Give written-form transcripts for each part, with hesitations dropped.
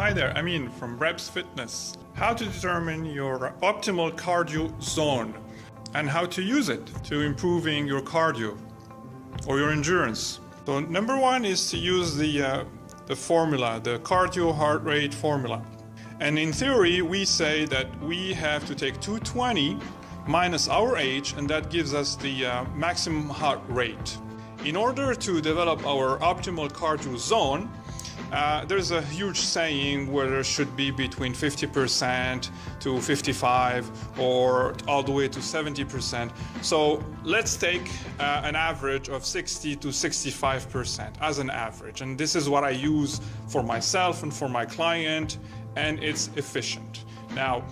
Hi there, Amin from Reps Fitness. How to determine your optimal cardio zone and how to use it to improving your cardio or your endurance. So number one is to use the formula, the cardio heart rate formula. And in theory, we say that we have to take 220 minus our age, and that gives us the maximum heart rate. In order to develop our optimal cardio zone, there's a huge saying where there should be between 50% to 55 or all the way to 70%. So let's take an average of 60 to 65% as an average. And this is what I use for myself and for my client, and it's efficient. Now,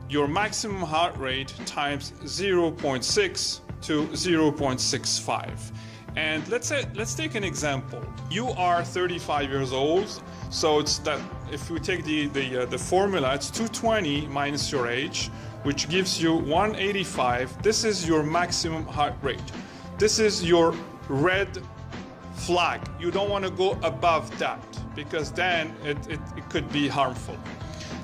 your maximum heart rate times 0.6 to 0.65. And let's take an example. You are 35 years old, so it's that if we take the formula, it's 220 minus your age, which gives you 185. This is your maximum heart rate. This is your red flag. You don't want to go above that because then it could be harmful.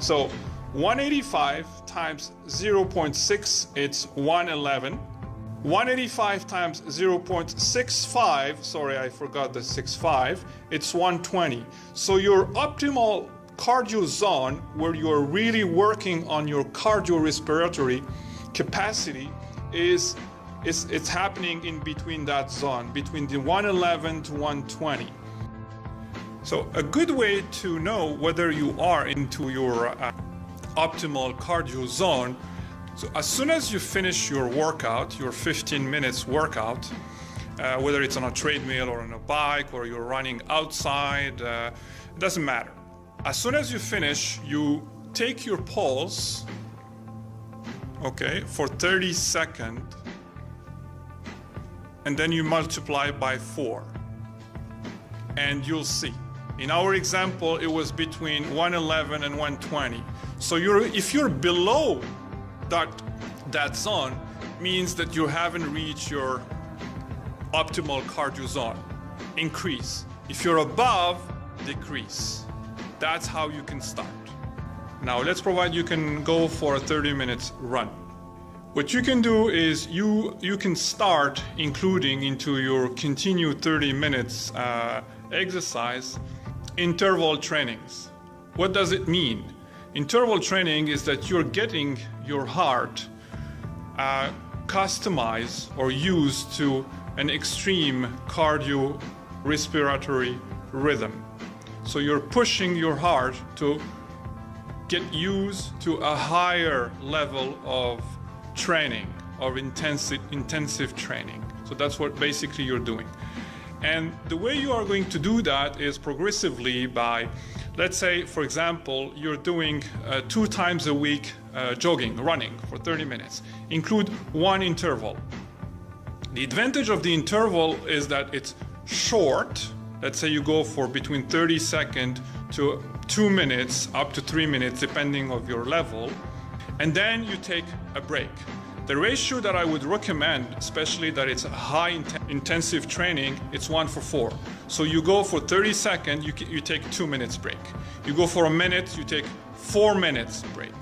So 185 times 0.6, it's 111. 185 times 0.65, sorry, I forgot the 65, it's 120. So your optimal cardio zone, where you're really working on your cardiorespiratory capacity, it's happening in between that zone, between the 111 to 120. So a good way to know whether you are into your optimal cardio zone. So as soon as you finish your workout, your 15 minutes workout, whether it's on a treadmill or on a bike or you're running outside, it doesn't matter. As soon as you finish, you take your pulse, okay, for 30 seconds, and then you multiply by 4. And you'll see. In our example, it was between 111 and 120. So if you're below that zone, means that you haven't reached your optimal cardio zone. Increase. If you're above, decrease. That's how you can start. Now let's provide you can go for a 30 minutes run. What you can do is you can start including into your continued 30 minutes exercise interval trainings. What does it mean? Interval training is that you're getting your heart customized or used to an extreme cardiorespiratory rhythm. So you're pushing your heart to get used to a higher level of training, of intensive training. So that's what basically you're doing. And the way you are going to do that is progressively by, let's say, for example, you're doing 2 times a week jogging, running for 30 minutes. Include 1 interval. The advantage of the interval is that it's short. Let's say you go for between 30 seconds to 2 minutes, up to 3 minutes, depending on your level. And then you take a break. The ratio that I would recommend, especially that it's a high intensive training, it's 1:4. So you go for 30 seconds, you take 2 minutes break. You go for a minute, you take 4 minutes break.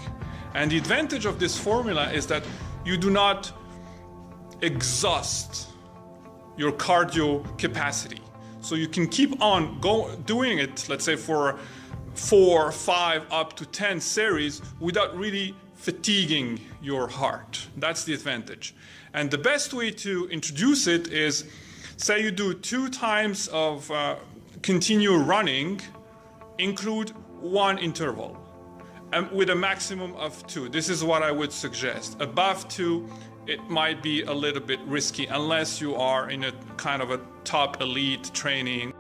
And the advantage of this formula is that you do not exhaust your cardio capacity. So you can keep on doing it, let's say for 4, 5, up to 10 series without really fatiguing your heart. That's the advantage. And the best way to introduce it is, say you do 2 times of continue running, include 1 interval with a maximum of 2. This is what I would suggest. Above 2, it might be a little bit risky unless you are in a kind of a top elite training.